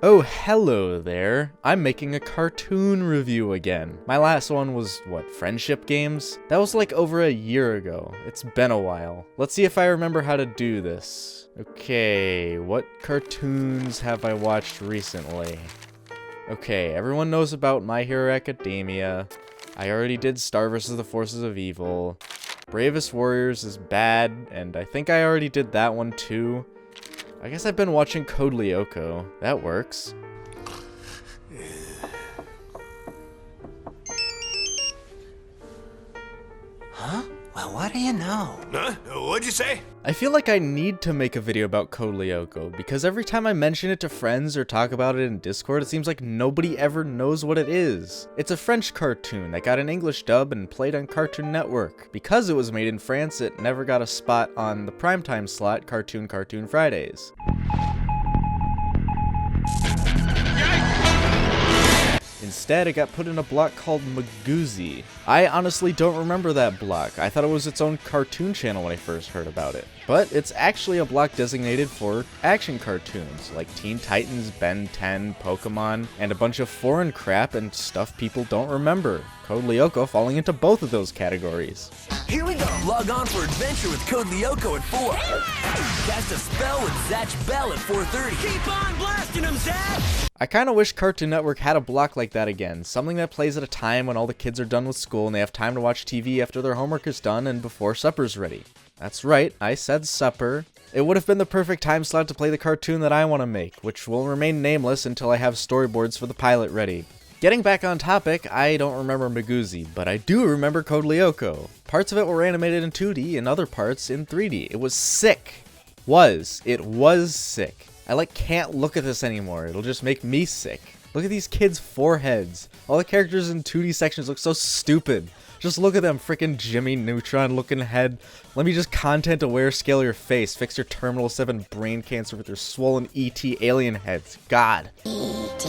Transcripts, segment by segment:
Oh, hello there. I'm making a cartoon review again. My last one was, what, Friendship Games? That was like over a year ago. It's been a while. Let's see if I remember how to do this. Okay, what cartoons have I watched recently? Okay, everyone knows about My Hero Academia. I already did Star vs. the Forces of Evil. Bravest Warriors is bad, and I think I already did that one too. I guess I've been watching Code Lyoko. That works. Huh? Well, what do you know? Huh? What'd you say? I feel like I need to make a video about Code Lyoko, because every time I mention it to friends or talk about it in Discord, it seems like nobody ever knows what it is. It's a French cartoon that got an English dub and played on Cartoon Network. Because it was made in France, it never got a spot on the primetime slot Cartoon Fridays. Instead, it got put in a block called Magoozy. I honestly don't remember that block. I thought it was its own cartoon channel when I first heard about it. But it's actually a block designated for action cartoons, like Teen Titans, Ben 10, Pokemon, and a bunch of foreign crap and stuff people don't remember. Code Lyoko falling into both of those categories. Here we go! Log on for adventure with Code Lyoko at 4. Cast a spell with Zatch Bell at 4:30. Keep on blasting him, Zatch! I kinda wish Cartoon Network had a block like that again, something that plays at a time when all the kids are done with school and they have time to watch TV after their homework is done and before supper's ready. That's right, I said supper. It would have been the perfect time slot to play the cartoon that I want to make, which will remain nameless until I have storyboards for the pilot ready. Getting back on topic, I don't remember Magoozy, but I do remember Code Lyoko. Parts of it were animated in 2D and other parts in 3D. It was sick. It was sick. I can't look at this anymore. It'll just make me sick. Look at these kids' foreheads. All the characters in 2D sections look so stupid. Just look at them, freaking Jimmy Neutron looking head. Let me just content aware scale your face. Fix your Terminal 7 brain cancer with your swollen ET alien heads. God. ET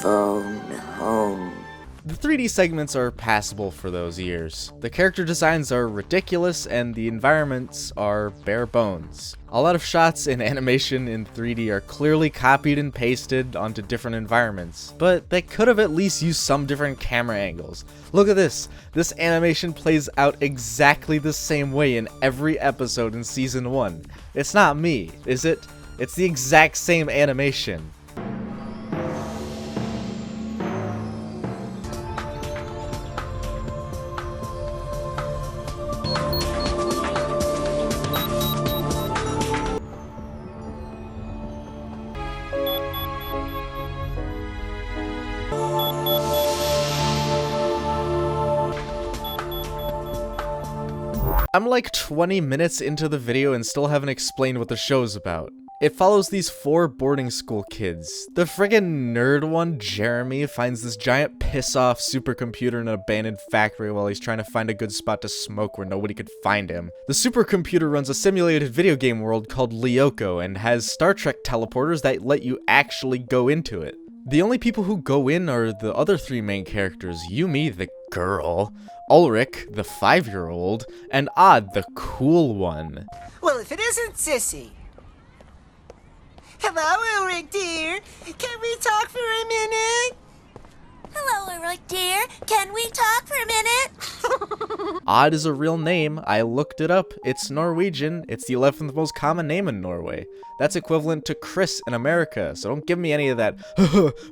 phone home. The 3D segments are passable for those years. The character designs are ridiculous and the environments are bare bones. A lot of shots and animation in 3D are clearly copied and pasted onto different environments, but they could have at least used some different camera angles. Look at this. This animation plays out exactly the same way in every episode in Season 1. It's not me, is it? It's the exact same animation. I'm like 20 minutes into the video and still haven't explained what the show's about. It follows these 4 boarding school kids. The friggin' nerd one, Jeremy, finds this giant piss-off supercomputer in an abandoned factory while he's trying to find a good spot to smoke where nobody could find him. The supercomputer runs a simulated video game world called Lyoko and has Star Trek teleporters that let you actually go into it. The only people who go in are the other 3 main characters, Yumi, the girl, Ulrich, the 5-year-old, and Odd, the cool one. Well, if it isn't Sissy. Hello, Ulrich, dear. Can we talk for a minute? Hello, Ulrich, dear. Can we talk for a minute? Odd is a real name. I looked it up. It's Norwegian. It's the 11th most common name in Norway. That's equivalent to Chris in America, so don't give me any of that,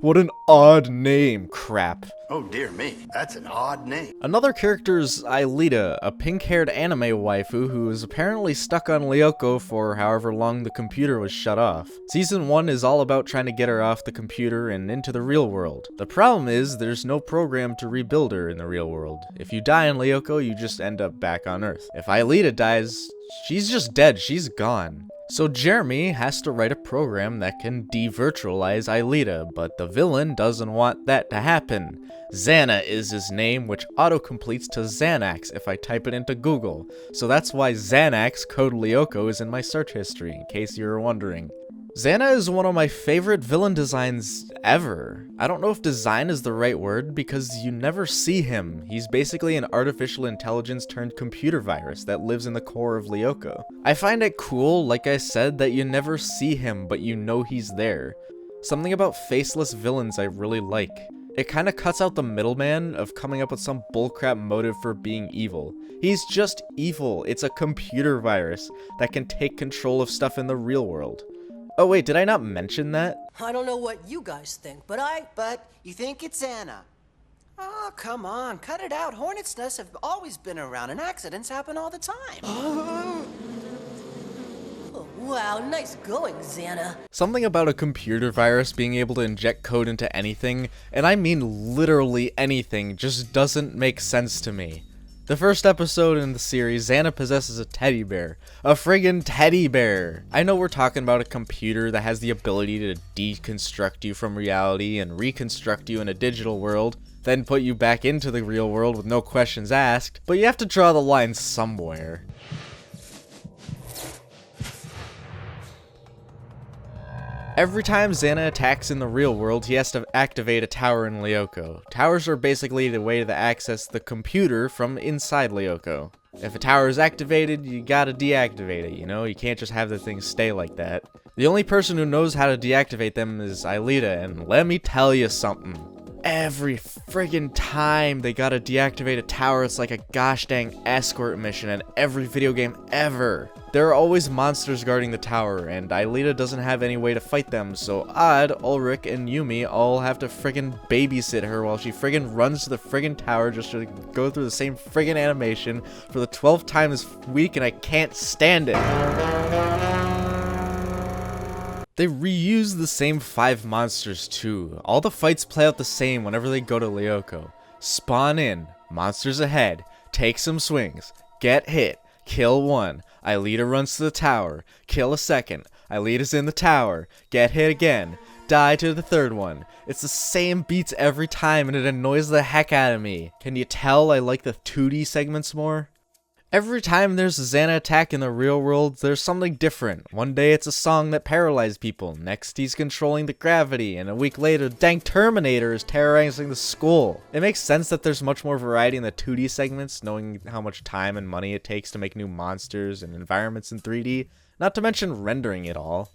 what an odd name crap. Oh dear me, that's an odd name. Another character is Aelita, a pink-haired anime waifu who is apparently stuck on Lyoko for however long the computer was shut off. Season 1 is all about trying to get her off the computer and into the real world. The problem is there's no program to rebuild her in the real world. If you die in Lyoko, you just end up back on Earth. If Aelita dies, she's just dead, she's gone. So Jeremy has to write a program that can de-virtualize Aelita, but the villain doesn't want that to happen. XANA is his name, which auto-completes to Xanax if I type it into Google. So that's why Xanax Code Lyoko is in my search history, in case you were wondering. XANA is one of my favorite villain designs ever. I don't know if design is the right word because you never see him. He's basically an artificial intelligence turned computer virus that lives in the core of Lyoko. I find it cool, like I said, that you never see him, but you know he's there. Something about faceless villains I really like. It kinda cuts out the middleman of coming up with some bullcrap motive for being evil. He's just evil. It's a computer virus that can take control of stuff in the real world. Oh wait, did I not mention that? I don't know what you guys think, but But you think it's XANA? Oh, come on, cut it out. Hornets' nests have always been around, and accidents happen all the time. Oh, wow, nice going, XANA. Something about a computer virus being able to inject code into anything, and I mean literally anything, just doesn't make sense to me. The first episode in the series, XANA possesses a teddy bear. A friggin' teddy bear! I know we're talking about a computer that has the ability to deconstruct you from reality and reconstruct you in a digital world, then put you back into the real world with no questions asked, but you have to draw the line somewhere. Every time XANA attacks in the real world, he has to activate a tower in Lyoko. Towers are basically the way to access the computer from inside Lyoko. If a tower is activated, you gotta deactivate it, you know? You can't just have the thing stay like that. The only person who knows how to deactivate them is Aelita, and let me tell you something. Every friggin' time they gotta deactivate a tower, it's like a gosh dang escort mission in every video game ever. There are always monsters guarding the tower, and Aelita doesn't have any way to fight them, so Odd, Ulrich, and Yumi all have to friggin' babysit her while she friggin' runs to the friggin' tower just to go through the same friggin' animation for the 12th time this week, and I can't stand it. They reuse the same 5 monsters too. All the fights play out the same whenever they go to Lyoko. Spawn in, monsters ahead, take some swings, get hit, kill one, Aelita runs to the tower, kill a second, Aelita's in the tower, get hit again, die to the third one. It's the same beats every time and it annoys the heck out of me. Can you tell I like the 2D segments more? Every time there's a XANA attack in the real world, there's something different. One day it's a song that paralyzed people, next he's controlling the gravity, and a week later, dang Terminator is terrorizing the school. It makes sense that there's much more variety in the 2D segments, knowing how much time and money it takes to make new monsters and environments in 3D, not to mention rendering it all.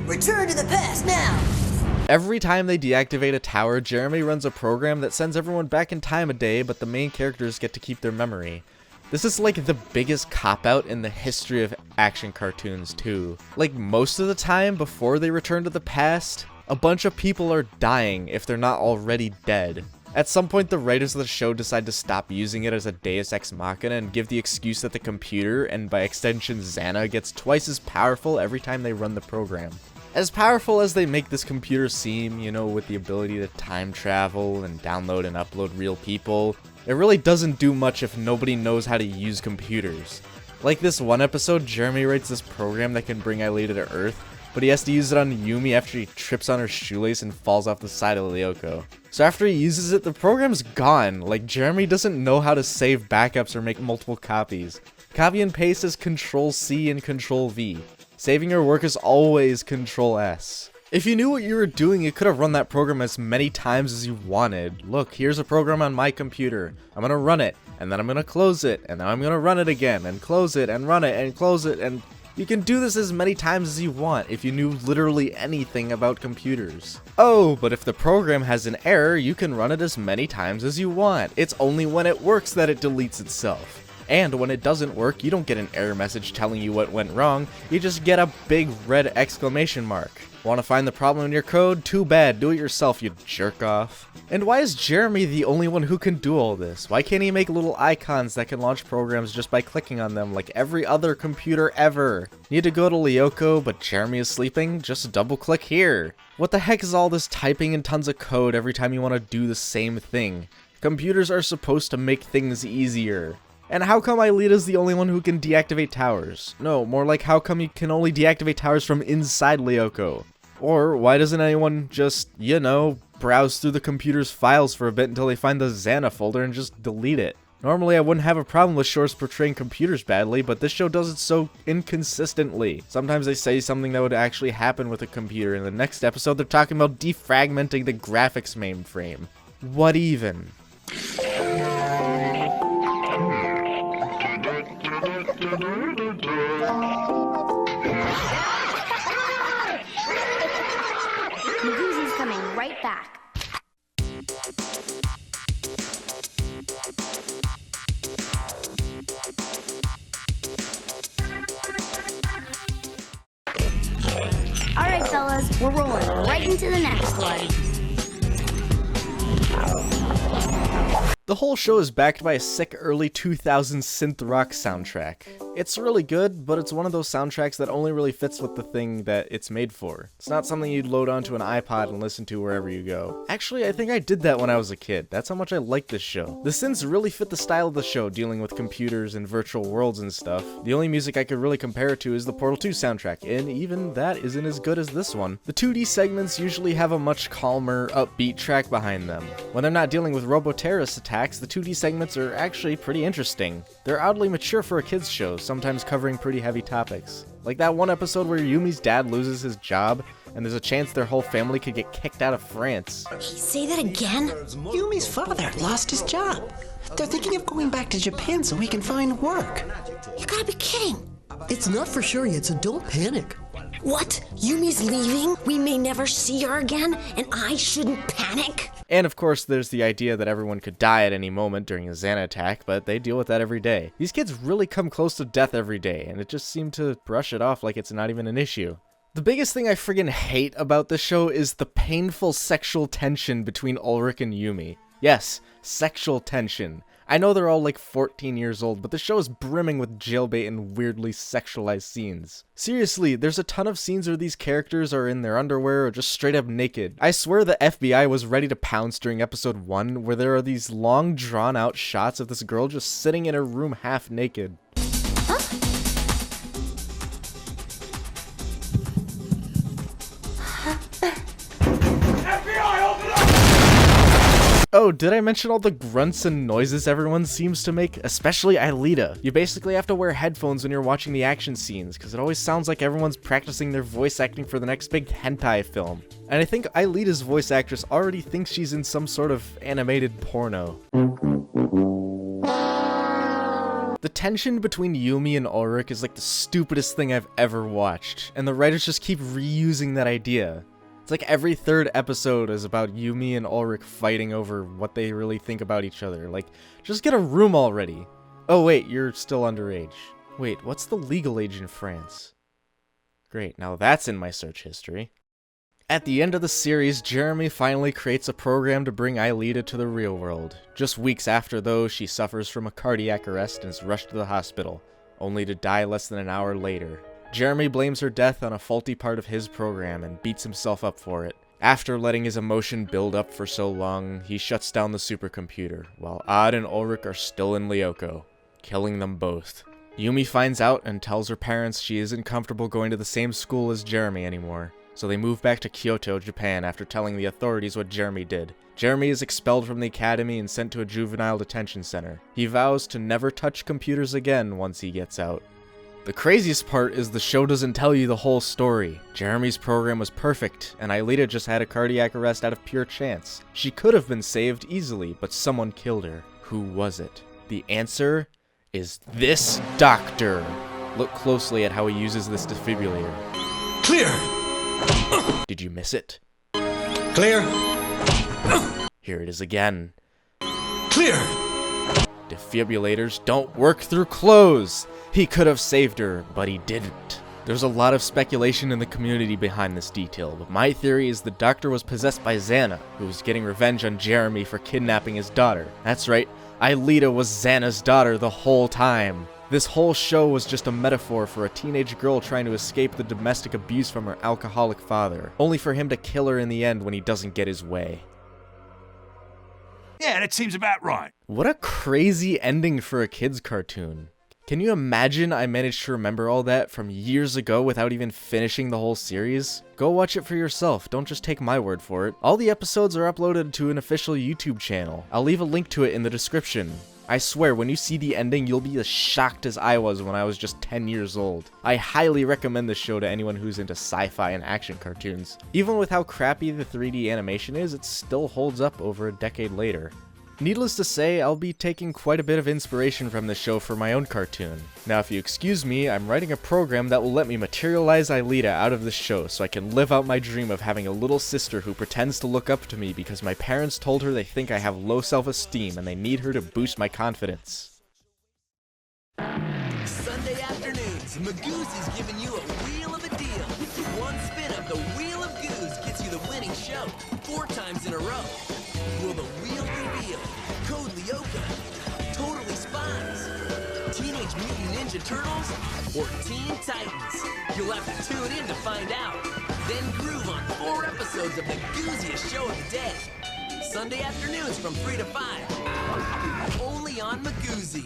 Return to the past now! Every time they deactivate a tower, Jeremy runs a program that sends everyone back in time a day, but the main characters get to keep their memory. This is like the biggest cop-out in the history of action cartoons too. Like most of the time before they return to the past, a bunch of people are dying if they're not already dead. At some point the writers of the show decide to stop using it as a deus ex machina and give the excuse that the computer, and by extension XANA, gets twice as powerful every time they run the program. As powerful as they make this computer seem, you know, with the ability to time travel and download and upload real people, it really doesn't do much if nobody knows how to use computers. Like this one episode, Jeremy writes this program that can bring Aelita to Earth, but he has to use it on Yumi after he trips on her shoelace and falls off the side of Lyoko. So after he uses it, the program's gone. Like, Jeremy doesn't know how to save backups or make multiple copies. Copy and paste is Control-C and Control-V. Saving your work is always Control-S. If you knew what you were doing, you could have run that program as many times as you wanted. Look, here's a program on my computer. I'm gonna run it, and then I'm gonna close it, and then I'm gonna run it again, and close it, and run it, and close it, and you can do this as many times as you want if you knew literally anything about computers. Oh, but if the program has an error, you can run it as many times as you want. It's only when it works that it deletes itself. And when it doesn't work, you don't get an error message telling you what went wrong, you just get a big red exclamation mark. Want to find the problem in your code? Too bad, do it yourself, you jerk off. And why is Jeremy the only one who can do all this? Why can't he make little icons that can launch programs just by clicking on them like every other computer ever? Need to go to Lyoko, but Jeremy is sleeping? Just double click here. What the heck is all this typing and tons of code every time you want to do the same thing? Computers are supposed to make things easier. And how come Aelita's the only one who can deactivate towers? No, more like how come you can only deactivate towers from inside Lyoko? Or why doesn't anyone just, you know, browse through the computer's files for a bit until they find the XANA folder and just delete it? Normally I wouldn't have a problem with shows portraying computers badly, but this show does it so inconsistently. Sometimes they say something that would actually happen with a computer, and the next episode they're talking about defragmenting the graphics mainframe. What even? coming right back. All right, fellas, we're rolling right into the next one. The whole show is backed by a sick early 2000s synth rock soundtrack. It's really good, but it's one of those soundtracks that only really fits with the thing that it's made for. It's not something you'd load onto an iPod and listen to wherever you go. Actually, I think I did that when I was a kid. That's how much I like this show. The synths really fit the style of the show, dealing with computers and virtual worlds and stuff. The only music I could really compare it to is the Portal 2 soundtrack, and even that isn't as good as this one. The 2D segments usually have a much calmer, upbeat track behind them. When they're not dealing with robo-terrorist attacks, the 2D segments are actually pretty interesting. They're oddly mature for a kids show, sometimes covering pretty heavy topics. Like that one episode where Yumi's dad loses his job, and there's a chance their whole family could get kicked out of France. Hey, say that again? Yumi's father lost his job. They're thinking of going back to Japan so he can find work. You gotta be kidding. It's not for sure yet, so don't panic. What? Yumi's leaving? We may never see her again, and I shouldn't panic? And of course, there's the idea that everyone could die at any moment during a XANA attack, but they deal with that every day. These kids really come close to death every day, and it just seemed to brush it off like it's not even an issue. The biggest thing I friggin' hate about this show is the painful sexual tension between Ulrich and Yumi. Yes, sexual tension. I know they're all like 14 years old, but the show is brimming with jailbait and weirdly sexualized scenes. Seriously, there's a ton of scenes where these characters are in their underwear or just straight up naked. I swear the FBI was ready to pounce during episode 1, where there are these long drawn out shots of this girl just sitting in her room half naked. Oh, did I mention all the grunts and noises everyone seems to make? Especially Aelita. You basically have to wear headphones when you're watching the action scenes, because it always sounds like everyone's practicing their voice acting for the next big hentai film. And I think Aelita's voice actress already thinks she's in some sort of animated porno. The tension between Yumi and Ulrich is like the stupidest thing I've ever watched, and the writers just keep reusing that idea. It's like every third episode is about Yumi and Ulrich fighting over what they really think about each other. Like, just get a room already. Oh wait, you're still underage. Wait, what's the legal age in France? Great, now that's in my search history. At the end of the series, Jeremy finally creates a program to bring Aelita to the real world. Just weeks after, though, she suffers from a cardiac arrest and is rushed to the hospital, only to die less than an hour later. Jeremy blames her death on a faulty part of his program and beats himself up for it. After letting his emotion build up for so long, he shuts down the supercomputer, while Odd and Ulrich are still in Lyoko, killing them both. Yumi finds out and tells her parents she isn't comfortable going to the same school as Jeremy anymore, so they move back to Kyoto, Japan after telling the authorities what Jeremy did. Jeremy is expelled from the academy and sent to a juvenile detention center. He vows to never touch computers again once he gets out. The craziest part is the show doesn't tell you the whole story. Jeremy's program was perfect, and Aelita just had a cardiac arrest out of pure chance. She could have been saved easily, but someone killed her. Who was it? The answer is this doctor. Look closely at how he uses this defibrillator. Clear! Did you miss it? Clear! Here it is again. Clear! Defibrillators don't work through clothes! He could have saved her, but he didn't. There's a lot of speculation in the community behind this detail, but my theory is the doctor was possessed by XANA, who was getting revenge on Jeremy for kidnapping his daughter. That's right, Aelita was XANA's daughter the whole time. This whole show was just a metaphor for a teenage girl trying to escape the domestic abuse from her alcoholic father, only for him to kill her in the end when he doesn't get his way. Yeah, that seems about right. What a crazy ending for a kid's cartoon. Can you imagine I managed to remember all that from years ago without even finishing the whole series? Go watch it for yourself, don't just take my word for it. All the episodes are uploaded to an official YouTube channel. I'll leave a link to it in the description. I swear, when you see the ending, you'll be as shocked as I was when I was just 10 years old. I highly recommend this show to anyone who's into sci-fi and action cartoons. Even with how crappy the 3D animation is, it still holds up over a decade later. Needless to say, I'll be taking quite a bit of inspiration from this show for my own cartoon. Now if you excuse me, I'm writing a program that will let me materialize Aelita out of this show so I can live out my dream of having a little sister who pretends to look up to me because my parents told her they think I have low self-esteem and they need her to boost my confidence. Sunday afternoons, Magoozy's giving you a wheel of a deal. One spin of the Wheel of Goose gets you the winning show 4 times in a row. Will the wheel reveal Code Lyoko, Totally Spies, Teenage Mutant Ninja Turtles, or Teen Titans? You'll have to tune in to find out. Then groove on 4 episodes of the gooziest show of the day. Sunday afternoons from 3 to 5. Only on Magoozy.